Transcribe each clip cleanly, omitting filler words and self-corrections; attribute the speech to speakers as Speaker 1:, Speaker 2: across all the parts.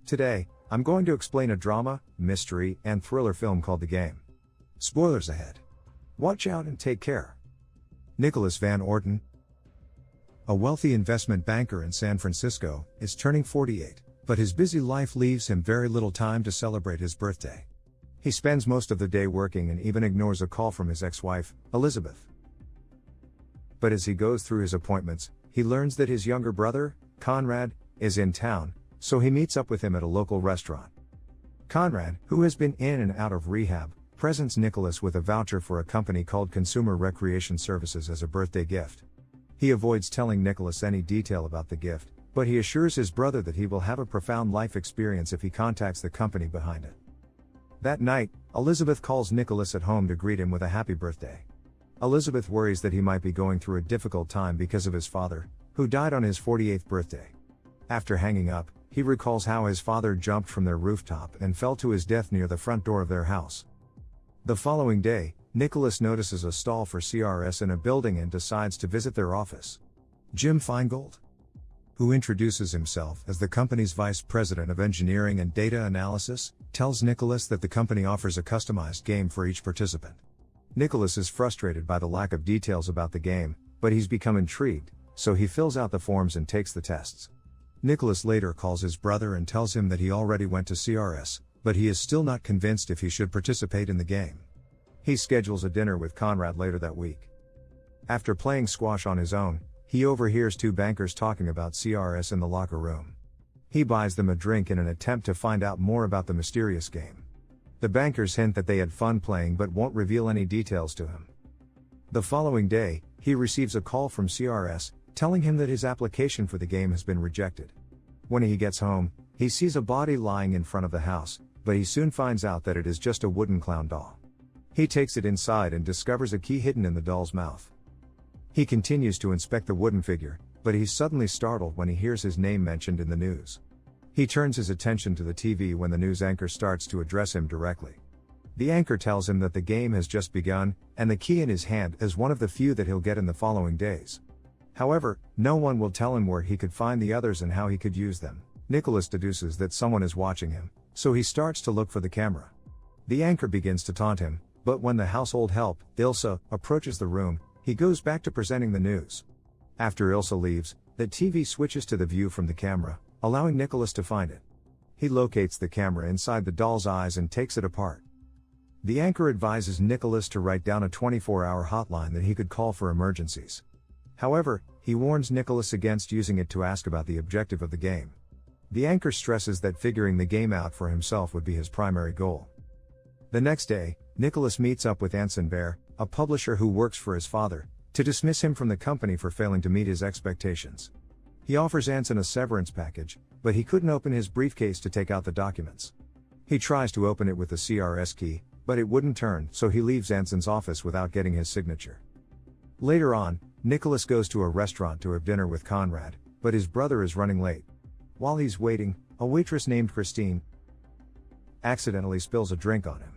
Speaker 1: Today, I'm going to explain a drama, mystery, and thriller film called The Game. Spoilers ahead. Watch out and take care. Nicholas Van Orton, a wealthy investment banker in San Francisco, is turning 48, but his busy life leaves him very little time to celebrate his birthday. He spends most of the day working and even ignores a call from his ex-wife, Elizabeth. But as he goes through his appointments, he learns that his younger brother, Conrad, is in town, so he meets up with him at a local restaurant. Conrad, who has been in and out of rehab, presents Nicholas with a voucher for a company called Consumer Recreation Services as a birthday gift. He avoids telling Nicholas any detail about the gift, but he assures his brother that he will have a profound life experience if he contacts the company behind it. That night, Elizabeth calls Nicholas at home to greet him with a happy birthday. Elizabeth worries that he might be going through a difficult time because of his father, who died on his 48th birthday. After hanging up, he recalls how his father jumped from their rooftop and fell to his death near the front door of their house. The following day, Nicholas notices a stall for CRS in a building and decides to visit their office. Jim Feingold, who introduces himself as the company's vice president of engineering and data analysis, tells Nicholas that the company offers a customized game for each participant. Nicholas is frustrated by the lack of details about the game, but he's become intrigued, so he fills out the forms and takes the tests. Nicholas later calls his brother and tells him that he already went to CRS, but he is still not convinced if he should participate in the game. He schedules a dinner with Conrad later that week. After playing squash on his own, he overhears two bankers talking about CRS in the locker room. He buys them a drink in an attempt to find out more about the mysterious game. The bankers hint that they had fun playing but won't reveal any details to him. The following day, he receives a call from CRS, telling him that his application for the game has been rejected. When he gets home, he sees a body lying in front of the house, but he soon finds out that it is just a wooden clown doll. He takes it inside and discovers a key hidden in the doll's mouth. He continues to inspect the wooden figure, but he's suddenly startled when he hears his name mentioned in the news. He turns his attention to the TV when the news anchor starts to address him directly. The anchor tells him that the game has just begun, and the key in his hand is one of the few that he'll get in the following days. However, no one will tell him where he could find the others and how he could use them. Nicholas deduces that someone is watching him, so he starts to look for the camera. The anchor begins to taunt him, but when the household help, Ilsa, approaches the room, he goes back to presenting the news. After Ilsa leaves, the TV switches to the view from the camera, allowing Nicholas to find it. He locates the camera inside the doll's eyes and takes it apart. The anchor advises Nicholas to write down a 24-hour hotline that he could call for emergencies. However, he warns Nicholas against using it to ask about the objective of the game. The anchor stresses that figuring the game out for himself would be his primary goal. The next day, Nicholas meets up with Anson Bear, a publisher who works for his father, to dismiss him from the company for failing to meet his expectations. He offers Anson a severance package, but he couldn't open his briefcase to take out the documents. He tries to open it with the CRS key, but it wouldn't turn, so he leaves Anson's office without getting his signature. Later on, Nicholas goes to a restaurant to have dinner with Conrad, but his brother is running late. While he's waiting, a waitress named Christine accidentally spills a drink on him.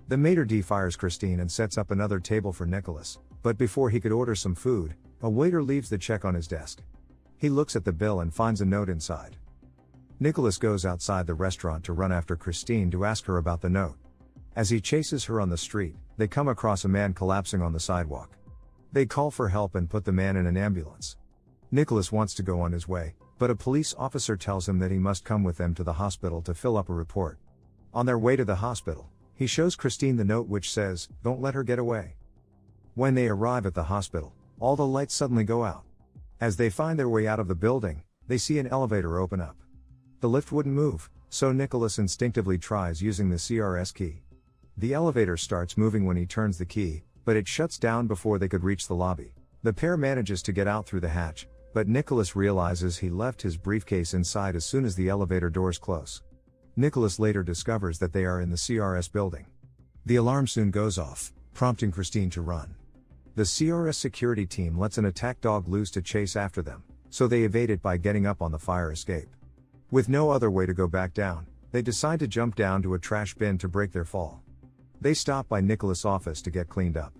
Speaker 1: The maitre d' fires Christine and sets up another table for Nicholas, but before he could order some food, a waiter leaves the check on his desk. He looks at the bill and finds a note inside. Nicholas goes outside the restaurant to run after Christine to ask her about the note. As he chases her on the street, they come across a man collapsing on the sidewalk. They call for help and put the man in an ambulance. Nicholas wants to go on his way, but a police officer tells him that he must come with them to the hospital to fill up a report. On their way to the hospital, he shows Christine the note which says, "Don't let her get away." When they arrive at the hospital, all the lights suddenly go out. As they find their way out of the building, they see an elevator open up. The lift wouldn't move, so Nicholas instinctively tries using the CRS key. The elevator starts moving when he turns the key, but it shuts down before they could reach the lobby. The pair manages to get out through the hatch, but Nicholas realizes he left his briefcase inside as soon as the elevator doors close. Nicholas later discovers that they are in the CRS building. The alarm soon goes off, prompting Christine to run. The CRS security team lets an attack dog loose to chase after them, so they evade it by getting up on the fire escape. With no other way to go back down, they decide to jump down to a trash bin to break their fall. They stop by Nicholas' office to get cleaned up.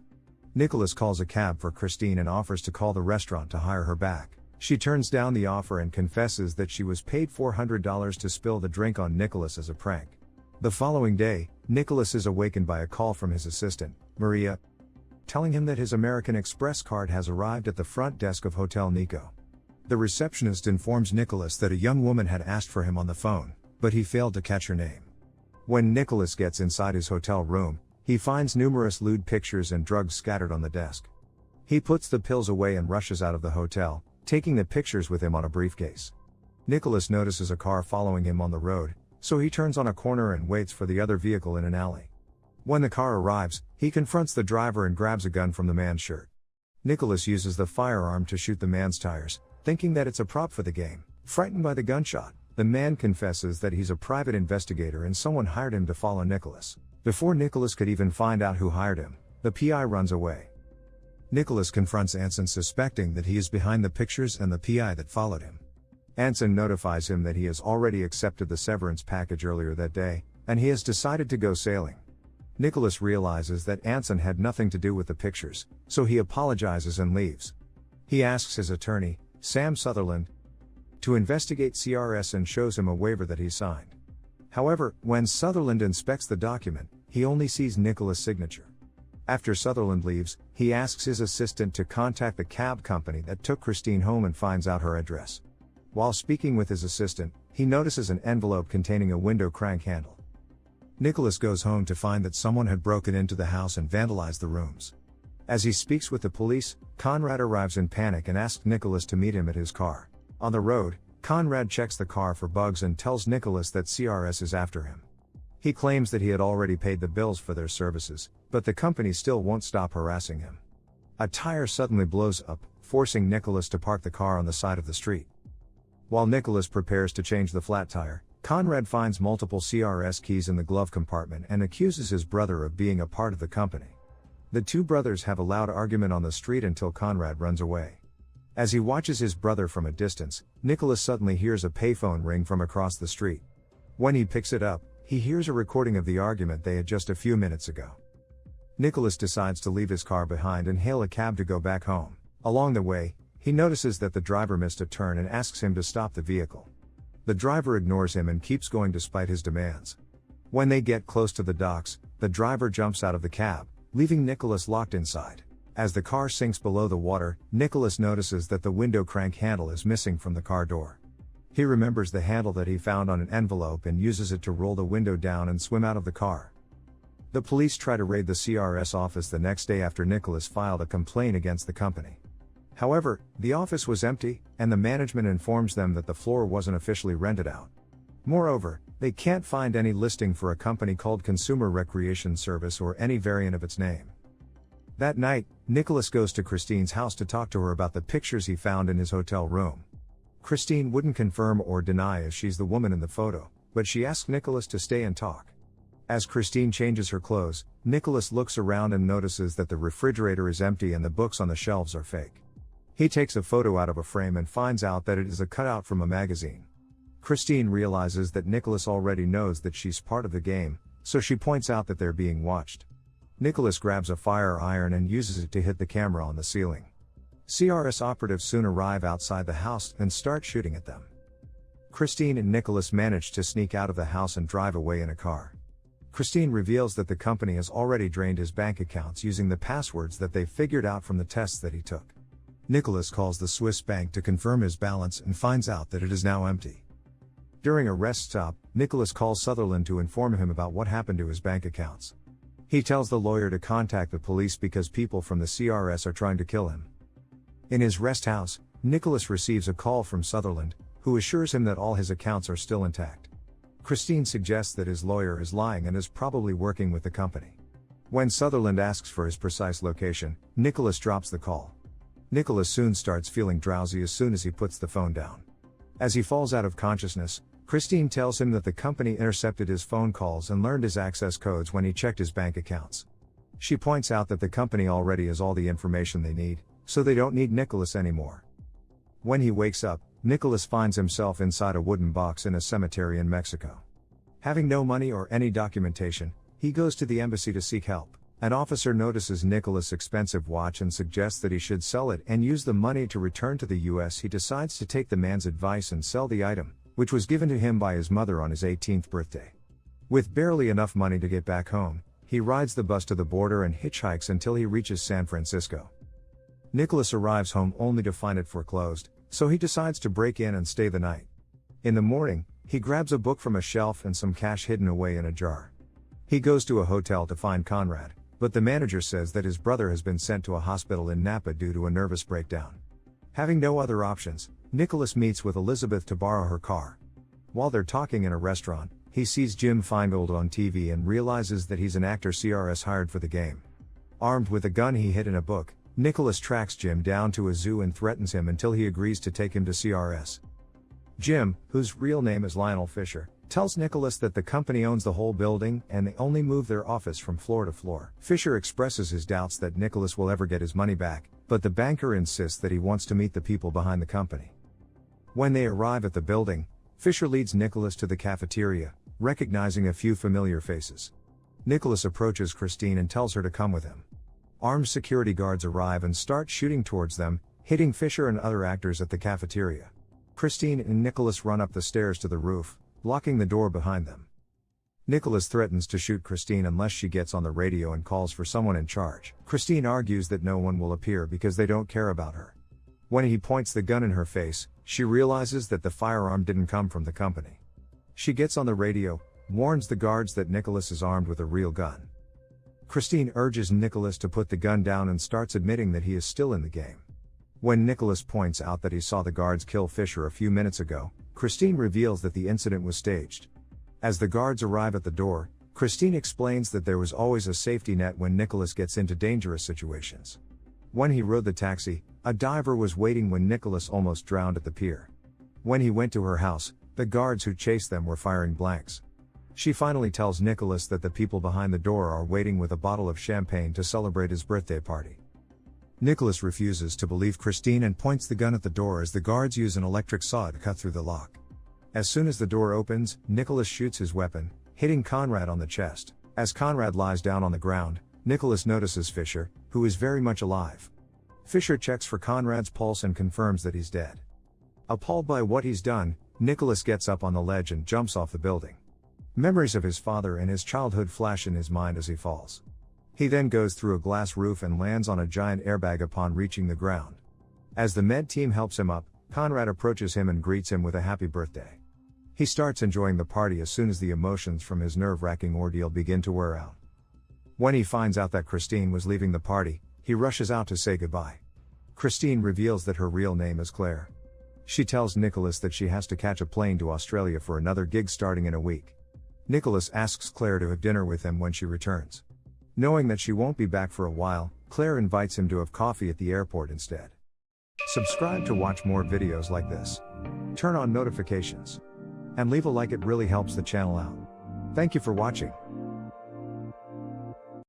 Speaker 1: Nicholas calls a cab for Christine and offers to call the restaurant to hire her back. She turns down the offer and confesses that she was paid $400 to spill the drink on Nicholas as a prank. The following day, Nicholas is awakened by a call from his assistant, Maria, telling him that his American Express card has arrived at the front desk of Hotel Nico. The receptionist informs Nicholas that a young woman had asked for him on the phone, but he failed to catch her name. When Nicholas gets inside his hotel room, he finds numerous lewd pictures and drugs scattered on the desk. He puts the pills away and rushes out of the hotel, taking the pictures with him on a briefcase. Nicholas notices a car following him on the road, so he turns on a corner and waits for the other vehicle in an alley. When the car arrives, he confronts the driver and grabs a gun from the man's shirt. Nicholas uses the firearm to shoot the man's tires, thinking that it's a prop for the game. Frightened by the gunshot, the man confesses that he's a private investigator and someone hired him to follow Nicholas. Before Nicholas could even find out who hired him, the PI runs away. Nicholas confronts Anson, suspecting that he is behind the pictures and the PI that followed him. Anson notifies him that he has already accepted the severance package earlier that day, and he has decided to go sailing. Nicholas realizes that Anson had nothing to do with the pictures, so he apologizes and leaves. He asks his attorney, Sam Sutherland, to investigate CRS and shows him a waiver that he signed. However, when Sutherland inspects the document, he only sees Nicholas' signature. After Sutherland leaves, he asks his assistant to contact the cab company that took Christine home and finds out her address. While speaking with his assistant, he notices an envelope containing a window crank handle. Nicholas goes home to find that someone had broken into the house and vandalized the rooms. As he speaks with the police, Conrad arrives in panic and asks Nicholas to meet him at his car. On the road, Conrad checks the car for bugs and tells Nicholas that CRS is after him. He claims that he had already paid the bills for their services, but the company still won't stop harassing him. A tire suddenly blows up, forcing Nicholas to park the car on the side of the street. While Nicholas prepares to change the flat tire, Conrad finds multiple CRS keys in the glove compartment and accuses his brother of being a part of the company. The two brothers have a loud argument on the street until Conrad runs away. As he watches his brother from a distance, Nicholas suddenly hears a payphone ring from across the street. When he picks it up, he hears a recording of the argument they had just a few minutes ago. Nicholas decides to leave his car behind and hail a cab to go back home. Along the way, he notices that the driver missed a turn and asks him to stop the vehicle. The driver ignores him and keeps going despite his demands. When they get close to the docks, the driver jumps out of the cab, leaving Nicholas locked inside. As the car sinks below the water, Nicholas notices that the window crank handle is missing from the car door. He remembers the handle that he found on an envelope and uses it to roll the window down and swim out of the car. The police try to raid the CRS office the next day after Nicholas filed a complaint against the company. However, the office was empty, and the management informs them that the floor wasn't officially rented out. Moreover, they can't find any listing for a company called Consumer Recreation Service or any variant of its name. That night, Nicholas goes to Christine's house to talk to her about the pictures he found in his hotel room. Christine wouldn't confirm or deny if she's the woman in the photo, but she asks Nicholas to stay and talk. As Christine changes her clothes, Nicholas looks around and notices that the refrigerator is empty and the books on the shelves are fake. He takes a photo out of a frame and finds out that it is a cutout from a magazine. Christine realizes that Nicholas already knows that she's part of the game, so she points out that they're being watched. Nicholas grabs a fire iron and uses it to hit the camera on the ceiling. CRS operatives soon arrive outside the house and start shooting at them. Christine and Nicholas manage to sneak out of the house and drive away in a car. Christine reveals that the company has already drained his bank accounts using the passwords that they figured out from the tests that he took. Nicholas calls the Swiss bank to confirm his balance and finds out that it is now empty. During a rest stop, Nicholas calls Sutherland to inform him about what happened to his bank accounts. He tells the lawyer to contact the police because people from the CRS are trying to kill him. In his rest house, Nicholas receives a call from Sutherland, who assures him that all his accounts are still intact. Christine suggests that his lawyer is lying and is probably working with the company. When Sutherland asks for his precise location, Nicholas drops the call. Nicholas soon starts feeling drowsy as soon as he puts the phone down. As he falls out of consciousness, Christine tells him that the company intercepted his phone calls and learned his access codes when he checked his bank accounts. She points out that the company already has all the information they need, so they don't need Nicholas anymore. When he wakes up, Nicholas finds himself inside a wooden box in a cemetery in Mexico. Having no money or any documentation, he goes to the embassy to seek help. An officer notices Nicholas' expensive watch and suggests that he should sell it and use the money to return to the US. He decides to take the man's advice and sell the item, which was given to him by his mother on his 18th birthday. With barely enough money to get back home, he rides the bus to the border and hitchhikes until he reaches San Francisco. Nicholas arrives home only to find it foreclosed, so he decides to break in and stay the night. In the morning, he grabs a book from a shelf and some cash hidden away in a jar. He goes to a hotel to find Conrad, but the manager says that his brother has been sent to a hospital in Napa due to a nervous breakdown. Having no other options, Nicholas meets with Elizabeth to borrow her car. While they're talking in a restaurant, he sees Jim Feingold on TV and realizes that he's an actor CRS hired for the game. Armed with a gun he hid in a book, Nicholas tracks Jim down to a zoo and threatens him until he agrees to take him to CRS. Jim, whose real name is Lionel Fisher, tells Nicholas that the company owns the whole building and they only move their office from floor to floor. Fisher expresses his doubts that Nicholas will ever get his money back, but the banker insists that he wants to meet the people behind the company. When they arrive at the building, Fisher leads Nicholas to the cafeteria, recognizing a few familiar faces. Nicholas approaches Christine and tells her to come with him. Armed security guards arrive and start shooting towards them, hitting Fisher and other actors at the cafeteria. Christine and Nicholas run up the stairs to the roof, locking the door behind them. Nicholas threatens to shoot Christine unless she gets on the radio and calls for someone in charge. Christine argues that no one will appear because they don't care about her. When he points the gun in her face, she realizes that the firearm didn't come from the company. She gets on the radio, warns the guards that Nicholas is armed with a real gun. Christine urges Nicholas to put the gun down and starts admitting that he is still in the game. When Nicholas points out that he saw the guards kill Fisher a few minutes ago, Christine reveals that the incident was staged. As the guards arrive at the door, Christine explains that there was always a safety net when Nicholas gets into dangerous situations. When he rode the taxi, a diver was waiting when Nicholas almost drowned at the pier. When he went to her house, the guards who chased them were firing blanks. She finally tells Nicholas that the people behind the door are waiting with a bottle of champagne to celebrate his birthday party. Nicholas refuses to believe Christine and points the gun at the door as the guards use an electric saw to cut through the lock. As soon as the door opens, Nicholas shoots his weapon, hitting Conrad on the chest. As Conrad lies down on the ground, Nicholas notices Fisher, who is very much alive. Fisher checks for Conrad's pulse and confirms that he's dead. Appalled by what he's done, Nicholas gets up on the ledge and jumps off the building. Memories of his father and his childhood flash in his mind as he falls. He then goes through a glass roof and lands on a giant airbag upon reaching the ground. As the med team helps him up, Conrad approaches him and greets him with a happy birthday. He starts enjoying the party as soon as the emotions from his nerve-wracking ordeal begin to wear out. When he finds out that Christine was leaving the party, he rushes out to say goodbye. Christine reveals that her real name is Claire. She tells Nicholas that she has to catch a plane to Australia for another gig starting in a week. Nicholas asks Claire to have dinner with him when she returns. Knowing that she won't be back for a while, Claire invites him to have coffee at the airport instead. Subscribe to watch more videos like this. Turn on notifications. And leave a like, it really helps the channel out. Thank you for watching.